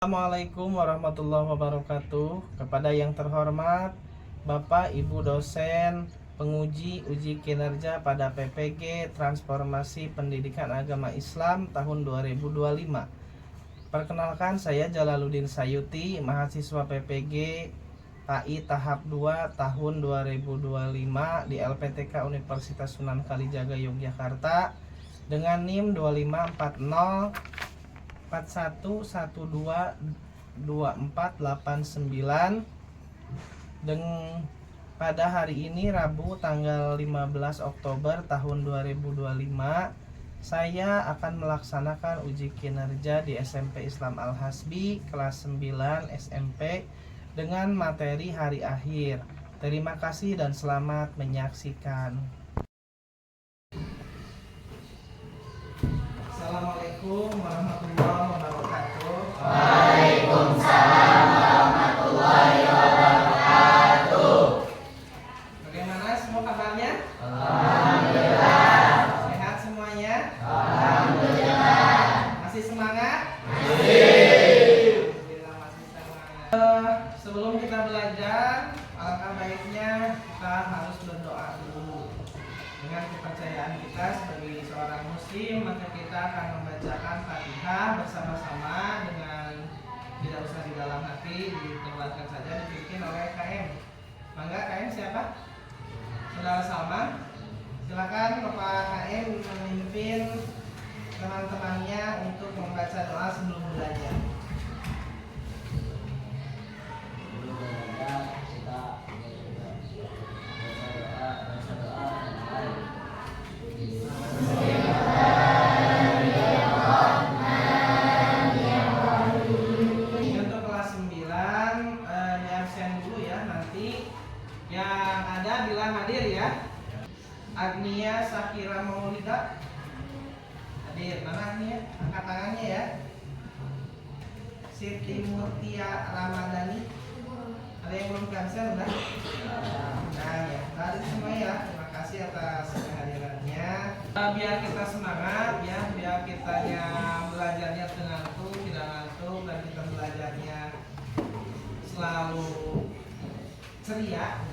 Assalamualaikum warahmatullahi wabarakatuh. Kepada yang terhormat Bapak Ibu dosen penguji uji kinerja pada PPG Transformasi Pendidikan Agama Islam tahun 2025. Perkenalkan, saya Jalaluddin Sayuti, mahasiswa PPG AI tahap 2 tahun 2025 di LPTK Universitas Sunan Kalijaga Yogyakarta dengan NIM 2540 41122489. Dan pada hari ini Rabu tanggal 15 Oktober tahun 2025 saya akan melaksanakan uji kinerja di SMP Islam Al-Hasbi kelas 9 SMP dengan materi hari akhir. Terima kasih dan selamat menyaksikan. Assalamualaikum warahmatullahi wabarakatuh. Waalaikumsalam warahmatullahi wabarakatuh. Bagaimana semua kabarnya? Alhamdulillah. Sehat semuanya? Alhamdulillah. Masih semangat? Masih. Alhamdulillah masih semangat. Sebelum kita belajar, alangkah baiknya kita harus berdoa dulu. Dengan kepercayaan kita sebagai seorang muslim, maka kita akan membacakan Fatihah bersama-sama dengan tidak usah di dalam hati, dikeluarkan saja, dipimpin oleh KM. Mangga KM siapa? Saudara Salman. Silakan Bapak KM memimpin teman-temannya untuk membaca doa sebelum belajar. Yang ada bilang hadir ya. Agnia Sakira Maulida hadir. Mana Agnia? Angkat tangannya ya. Siti Murtia Ramadhani. Ada yang belum cancel udah? Nah ya, hadir semua ya. Terima kasih atas kehadirannya. Biar kita semangat ya, biar kitanya belajarnya ngantuk, tidak ngantuk, dan kita belajarnya selalu ceria.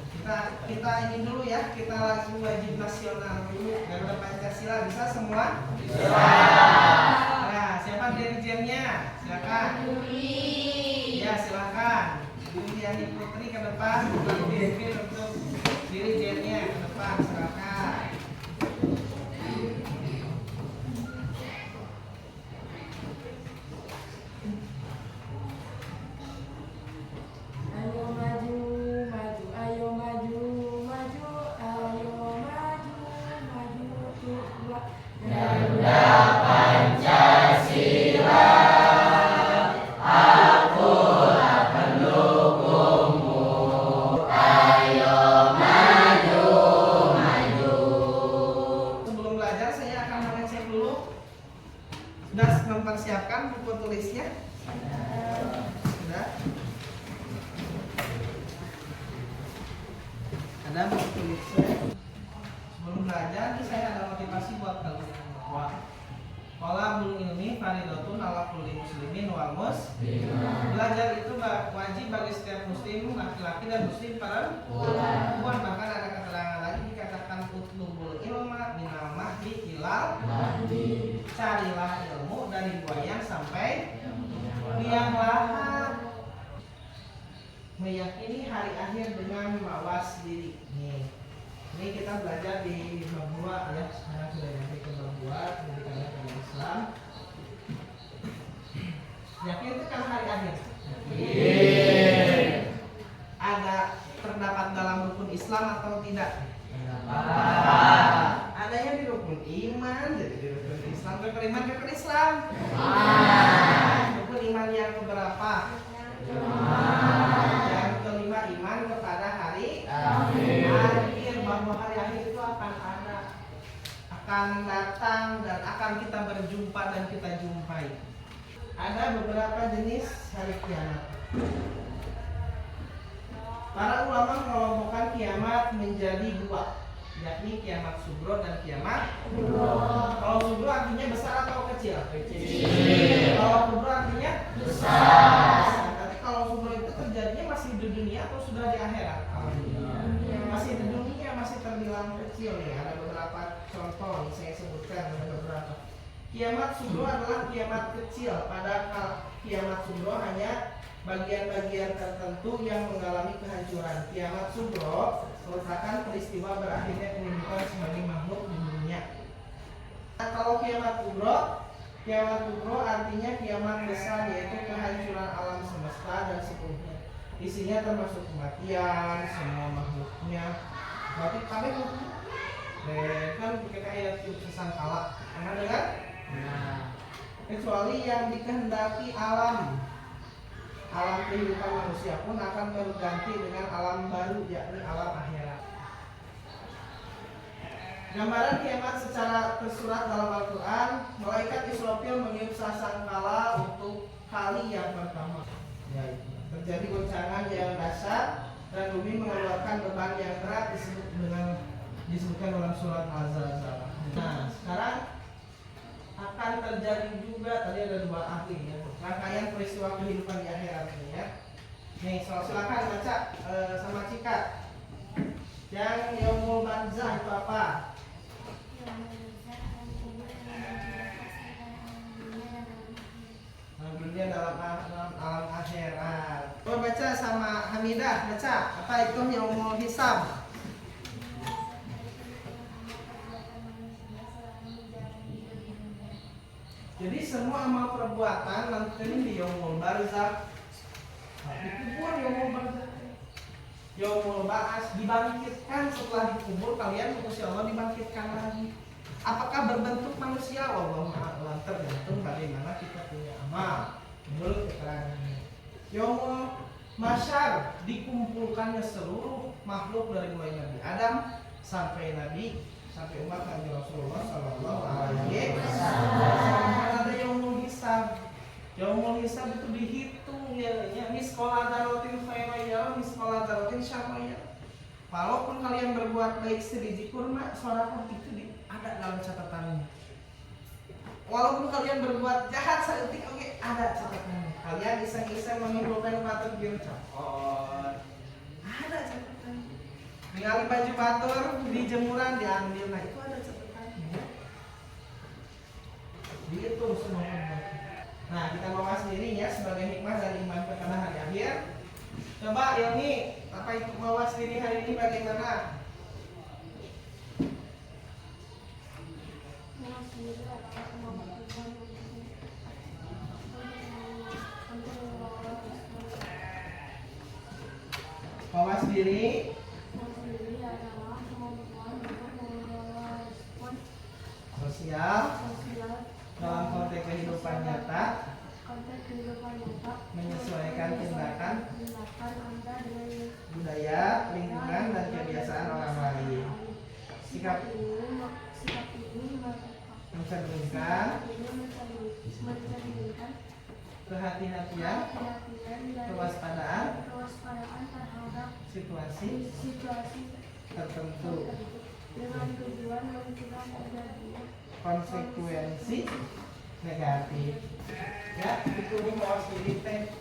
Kita ini dulu ya, kita langsung wajib nasional dulu. Garuda Pancasila bisa semua? Bisa. Nah, siapa dirijennya? Silakan. Ya, silakan. Yuliani Putri ke depan, dipimpin untuk dirijennya ke depan, silakan. Sudah mempersiapkan buku tulisnya? Sudah? Ada buku tulisnya? Sebelum belajar, saya ada motivasi buat kalian semua. Qala bul ilmi faridatun ala kulli muslimin wal muslimin. Belajar itu wajib bagi setiap muslim laki-laki dan muslim perempuan. Bahkan ada keterangan lagi dikatakan utlubul ilma minal mahdi ilal mahdi. Carilah ilmu dari buaya sampai liang lahat. Meyakini hari akhir dengan mawas diri. Ini kita belajar di bab 2 ya. Sekarang sudah sampai ke bab 2 pendidikan agama Islam. Yakin itu kan hari akhir? Yakin. Ada terdapat dalam rukun Islam atau tidak? Adanya di rukun iman, jadi di rukun Islam. Rukun iman, rukun Islam. Rukun iman yang keberapa? Yang kelima, iman kepada hari akhir, bahwa hari akhir itu akan ada, akan datang dan akan kita berjumpa dan kita jumpai. Ada beberapa jenis hari kiamat. Para ulama mengelompokkan kiamat menjadi dua. yakni kiamat sugro dan kiamat kubro. Kalau sugro artinya besar atau kecil? Kecil. Kalau kubro artinya besar. Tapi kalau sugro itu terjadinya masih di dunia atau sudah di akhirat? Masih di dunia, masih terbilang kecil nih. Ada beberapa contoh saya sebutkan, ada beberapa. Kiamat sugro adalah kiamat kecil. Pada kiamat sugro hanya bagian-bagian tertentu yang mengalami kehancuran. Kiamat sugro merupakan peristiwa berakhirnya kehidupan sebagai makhluk di dunia. Nah, kalau kiamat kubro artinya kiamat besar, yaitu kehancuran alam semesta dan seluruhnya. Isinya termasuk kematian semua makhluknya. Berarti kami kan kita ayat sesangkala. Ada kan? Nah, kecuali yang dikehendaki alam kehidupan manusia pun akan berganti dengan alam baru, yakni alam akhirat. Gambaran kiamat secara tersurat dalam Al-Quran, malaikat Israfil meniup sasangkala untuk kali yang pertama. Terjadi goncangan yang dahsyat dan bumi mengeluarkan beban yang berat disebutkan dalam surat Al-Zalzalah. Nah, sekarang akan terjadi juga, tadi ada dua ahli ya, rangkaian peristiwa kehidupan di akhirat ini ya. Nih, silakan baca sama Cika. Yang Yaumul Barzah itu apa? Dunia dalam alam akhirat. Oh, baca sama Hamidah, baca apa itu Yaumul Hisab? Jadi semua amal perbuatan nanti di Yaumul Barzah. Dikubur Yaumul Barzah. Yaumul Ba'as, dibangkitkan setelah dikubur, kalian manusia Allah dibangkitkan lagi. Apakah berbentuk manusia? Wallahu a'lam, tergantung bagaimana kita punya amal. Menurut keterangan ini. Yaumul Masyar, dikumpulkannya seluruh makhluk dari mulai Nabi Adam sampai umat Nabi Rasulullah Sallallahu Alaihi Wasallam. Ada Yaumul Hisab. Yaumul Hisab itu dihitung ya, miskola darotin khairaya, miskola darotin syarraya. Walaupun kalian berbuat baik sebiji kurma, sorakun itu ada dalam catatannya. Walaupun kalian berbuat jahat seetik, oke, ada catatannya. Kalian iseng-iseng mengumpulkan patut cokot, ada catatannya. Ningali baju batur di jemuran diambil, nah itu ada catatannya. Dihitung semua perbuatan. Nah, kita bawa sendiri ya sebagai hikmah dan iman kepada hari akhir. Coba Yoni, apa itu bawa sendiri hari ini bagaimana? Bawa sendiri sosial dalam konteks kehidupan nyata, menyesuaikan tindakan, budaya, lingkungan, dan kebiasaan orang lain. Sikap mencerminkan kehati-hatian, kewaspadaan terhadap situasi tertentu dengan tujuan mencegah terjadinya konsekuensi negatif. Ya, itu bawa sendiri teh.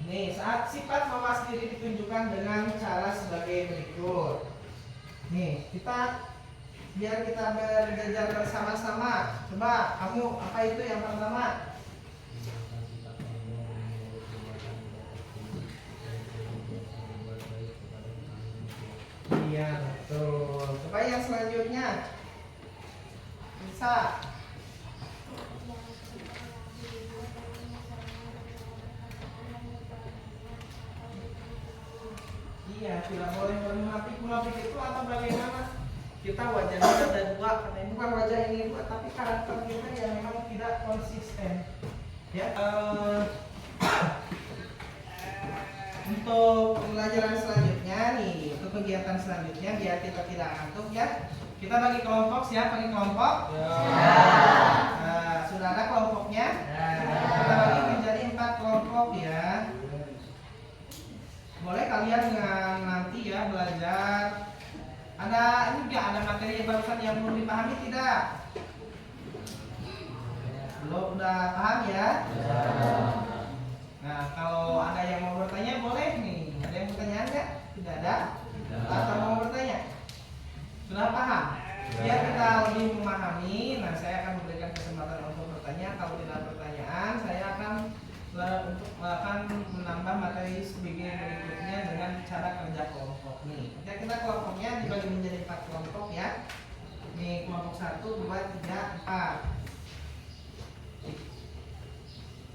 Nih, saat sifat mawas diri ditunjukkan dengan cara sebagai berikut. Nih, biar kita berjajar bersama-sama. Coba kamu, apa itu yang pertama? Iya, betul. Coba yang selanjutnya. Bisa. Iya, tidak boleh munafik itu atau bagaimana? Kita wajahnya ada dua, karena bukan wajah ini dua, tapi karakter kita yang memang tidak konsisten. Ya, untuk pembelajaran selanjutnya nih, untuk kegiatan selanjutnya biar kita tidak ngantuk ya. Kita bagi kelompok, siap bagi kelompok? Ya. Nah, sudah ada kelompoknya? Ya. Kita bagi menjadi 4 kelompok ya. boleh kalian nanti ya belajar. Ada ini enggak ada materi barusan yang belum dipahami tidak? Belum, udah paham ya? Nah, kalau ada yang mau bertanya boleh nih. Ada yang bertanya enggak? Tidak ada? Atau mau bertanya? Sudah paham? Biar kita lebih memahami, nah saya akan memberikan kesempatan untuk bertanya. Kalau tidak ada pertanyaan, saya akan menambah materi berikutnya dengan cara kerja kelompok nih. Oke, kita kelompoknya dibagi menjadi 4 kelompok ya. Nih kelompok 1, 2, 3, 4.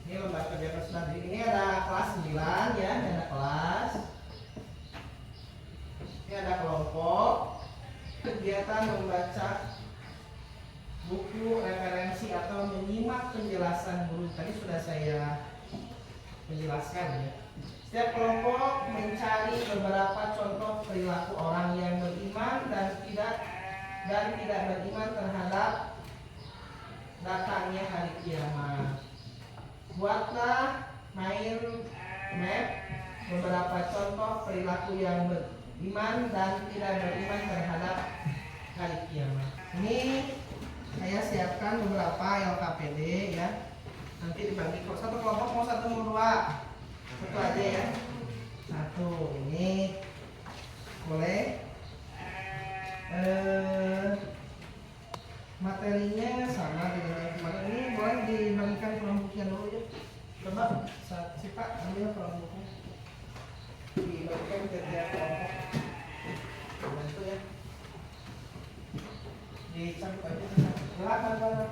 Ini lembaga kerja kelas mandiri. Ini ada kelas 9 ya, ini ada kelas. Ini ada kelompok. Kegiatan membaca buku referensi atau menyimak penjelasan guru. Tadi sudah saya menjelaskan ya. Setiap kelompok mencari beberapa contoh perilaku orang yang beriman dan tidak beriman terhadap datangnya hari kiamat. Buatlah mind map beberapa contoh perilaku yang beriman dan tidak beriman terhadap hari kiamat. Ini saya siapkan beberapa LKPD ya. Nanti dibagi satu kelompok mau 1 mau 2. Satu aja ya. 1 ini boleh. Materinya sama dengan yang kemarin. Ini boleh dibagikan kelompoknya dulu ya. Coba si Pak ambil kelompoknya. Dibagikan ke tiap kelompok. Bantu ya. Dicabut aja. Silakan.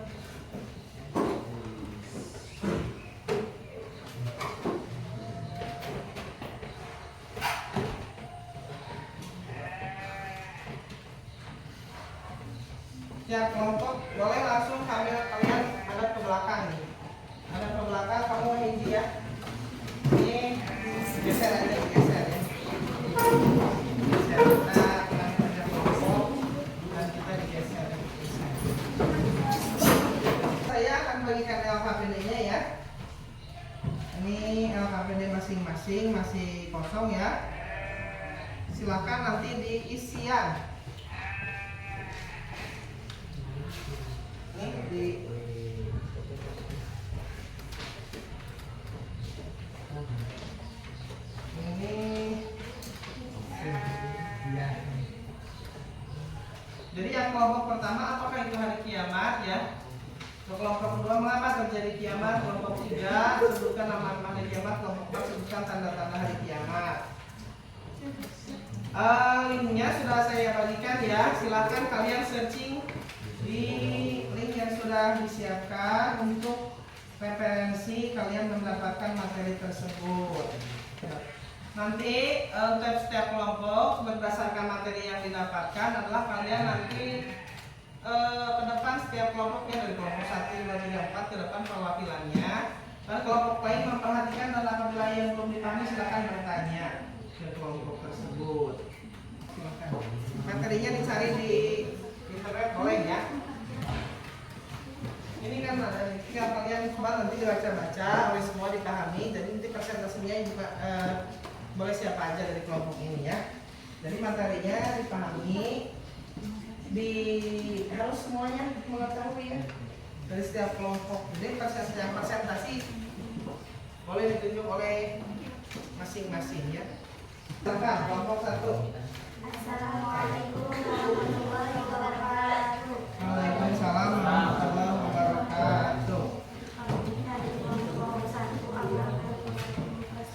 Setiap kelompok boleh langsung kalian hadap ke belakang nih. Hadap ke belakang, kamu hiji ya. Ini geser aja, geser ya. Geser kita kerja kelompok dan kita digeser. Saya akan bagikan LKPD-nya ya. Ini LKPD masing-masing masih kosong ya. Silakan nanti diisian. Ini ya. Jadi yang kelompok pertama apakah itu hari kiamat ya? Kelompok kedua mengapa terjadi kiamat? Kelompok 3 sebutkan nama-nama hari kiamat. Kelompok 4 sebutkan tanda-tanda hari kiamat. Linknya sudah saya bagikan ya. Silakan kalian searching di link yang sudah disiapkan untuk referensi kalian mendapatkan materi tersebut. Nanti untuk setiap kelompok berdasarkan materi yang didapatkan adalah kalian nanti ke depan setiap kelompoknya dari kelompok 1, 2, 3, 4 ke depan perwakilannya. Dan kelompok lain memperhatikan dan apabila yang belum dipahami silakan bertanya ke kelompok tersebut. Silakan. Materinya dicari di internet boleh ya. Ini kan ada tinggal kalian coba nanti dibaca-baca oleh semua dipahami. Jadi nanti presentasinya juga boleh siapa aja dari kelompok ini ya. Jadi materinya dipahami, harus semuanya mengetahui ya dari setiap kelompok. Jadi presentasi boleh ditunjuk oleh masing-masing ya. Silakan kelompok 1. Assalamualaikum warahmatullahi wabarakatuh. Waalaikumsalam warahmatullahi wabarakatuh.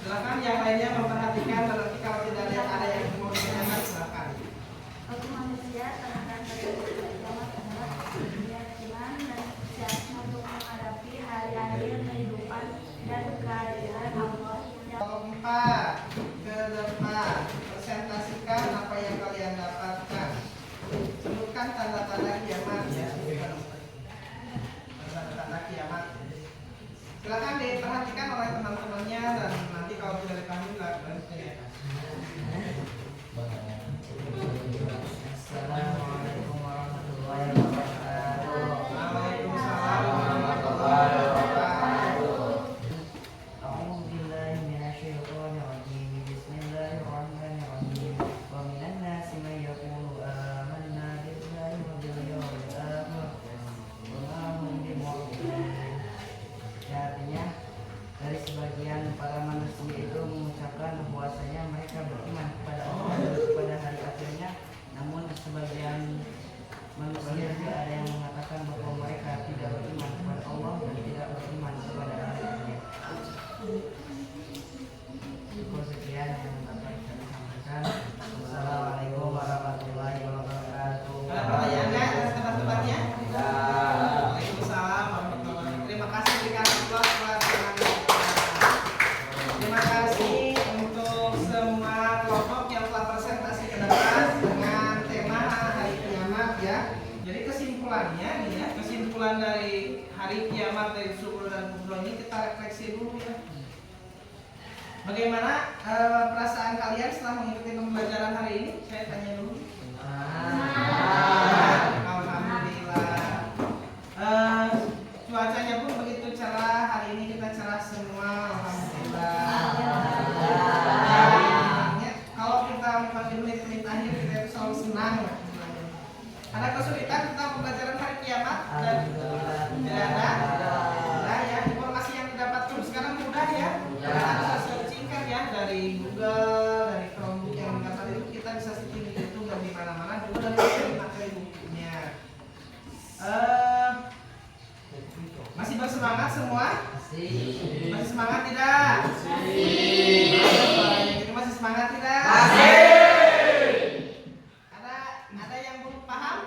Silakan yang lainnya memperhatikan dan nanti kalau tidak ada yang mau ditanyakan silakan. Bagi manusia tentang kiamat adalah keyakinan dan siap untuk menghadapi hari-hari kehidupan dan kehadiran Allah. Kelompok 4 ke depan presentasikan apa yang kalian dapatkan. materi subur dan kubro ini kita refleksi dulu ya. Bagaimana perasaan kalian setelah mengikuti pembelajaran hari ini? Saya tanya dulu. Alhamdulillah. Cuacanya pun begitu cerah. Hari ini kita cerah semua. Alhamdulillah. Kalau kita memang di menit-menit akhir kita itu selalu senang. Ada kesulitan tentang pembelajaran hari kiamat? Tidak ada. Nah, ya, informasi yang didapat pun sekarang mudah ya. Kita bisa searching kan ya dari Google, dari Chromebook yang didapat itu kita bisa searching di YouTube dan di mana-mana juga dan dari materi bukunya. Masih bersemangat semua? Masih semangat tidak? Masih. Masih semangat tidak? Ada yang belum paham?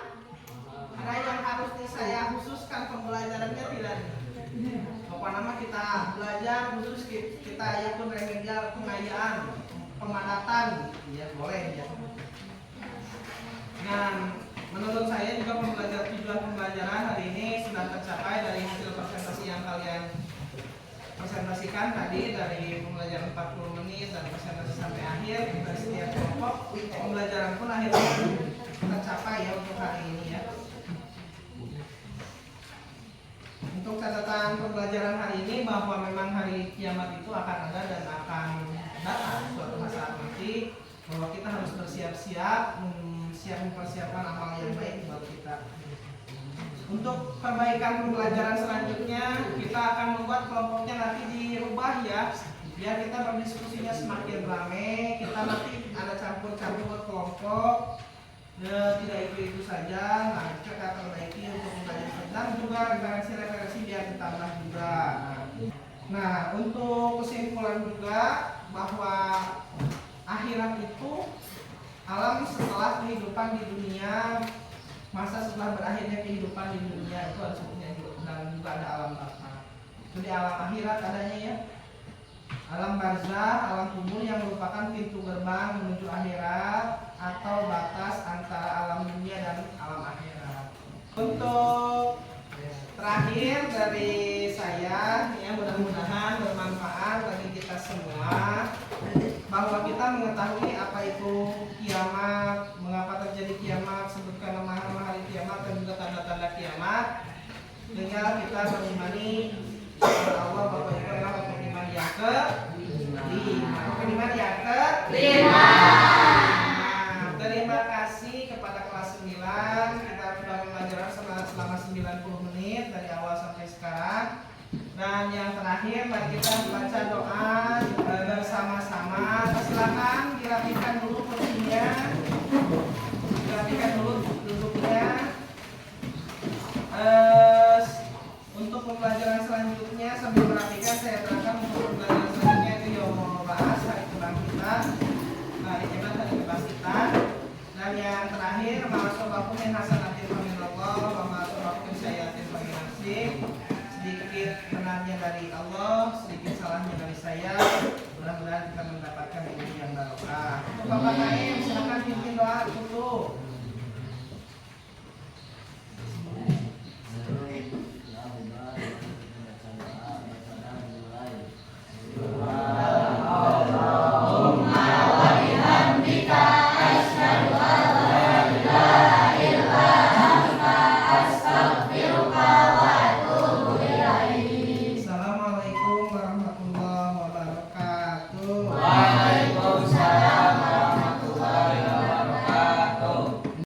Ada yang harus saya khususkan pembelajarannya tidak? Apa nama kita belajar khusus kita ya pun remedial pengayaan, pemadatan, ya boleh ya. Dan menurut saya juga tujuan pembelajaran hari ini sudah tercapai dari hasil presentasi yang kalian presentasikan tadi dari pembelajaran 40 menit dan presentasi sampai akhir dari setiap kelompok. Pembelajaran pun akhirnya tercapai ya untuk hari ini ya. Untuk catatan pembelajaran hari ini bahwa memang hari kiamat itu akan ada dan akan datang suatu saat nanti, bahwa kita harus bersiap-siap mempersiapkan amal yang baik buat kita. Untuk perbaikan pembelajaran selanjutnya kita akan membuat kelompoknya nanti dirubah ya, biar kita berdiskusinya semakin ramai. Kita nanti ada campur-campur kelompok. Tidak itu saja, nah kita perbaiki untuk pembelajaran dan juga referensi biar ditambah juga. Nah, untuk kesimpulan juga bahwa akhirat itu alam setelah kehidupan di dunia, masa setelah berakhirnya kehidupan di dunia itu ada sukunya dan juga ada alam barzakh. Jadi alam akhirat adanya ya. Alam barzakh, alam kubur yang merupakan pintu gerbang menuju akhirat atau batas antara alam dunia dan alam akhirat. Untuk terakhir dari saya ya, mudah-mudahan bermanfaat bagi kita semua bahwa kita mengetahui apa itu kiamat, mengapa terjadi kiamat, sebutkan nama-nama hari kiamat dan juga tanda-tanda kiamat, sehingga kita berimani kepada Allah bahwa itu adalah rukun iman yang kelima. Terima kasih kepada kelas 9. Kita sudah belajar selama 90 menit dari awal sampai sekarang. Dan yang terakhir mari kita baca doa bersama-sama. Silakan dirapikan dulu kursinya, dirapikan dulu duduknya. Untuk pembelajaran selanjutnya sambil merapikan saya terangkan untuk pembelajaran selanjutnya itu Yaumul Ba'ats, hari kebangkitan, hari kiamat, hari kebangkitan. Dan yang terakhir ma'asobakum min hasanatin fa minallah wa ma'asobakum min sayyi'atin fa min nafsi. Sedikit benarnya dari Allah, sedikit salahnya dari saya. Mudah-mudahan kita mendapatkan ilmu yang barokah. Untuk Bapak Naim silakan pimpin doa.